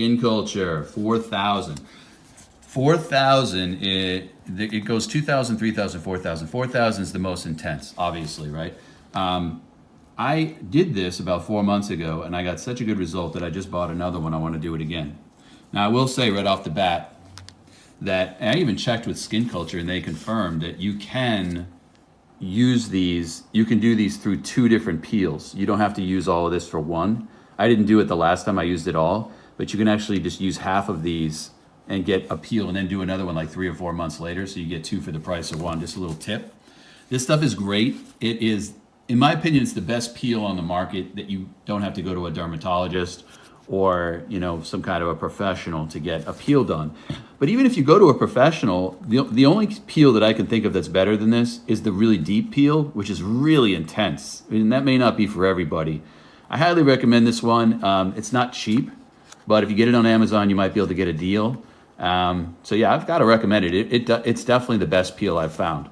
Skin Culture, 4,000. 4,000, it goes 2,000, 3,000, 4,000. 4,000 is the most intense, obviously, right? I did this about 4 months ago, and I got such a good result that I just bought another one. I want to do it again. Now, I will say right off the bat that I even checked with Skin Culture, and they confirmed that you can use these, you can do these through 2 different peels. You don't have to use all of this for one. I didn't do it the last time I used it all, but you can actually just use half of these and get a peel and then do another one like 3 or 4 months later. So you get 2 for the price of one. Just a little tip. This stuff is great. It is, in my opinion, it's the best peel on the market that you don't have to go to a dermatologist or, you know, some kind of a professional to get a peel done. But even if you go to a professional, the only peel that I can think of that's better than this is the really deep peel, which is really intense. I mean, that may not be for everybody. I highly recommend this one. It's not cheap, but if you get it on Amazon, you might be able to get a deal. So yeah, I've got to recommend it. It's definitely the best peel I've found.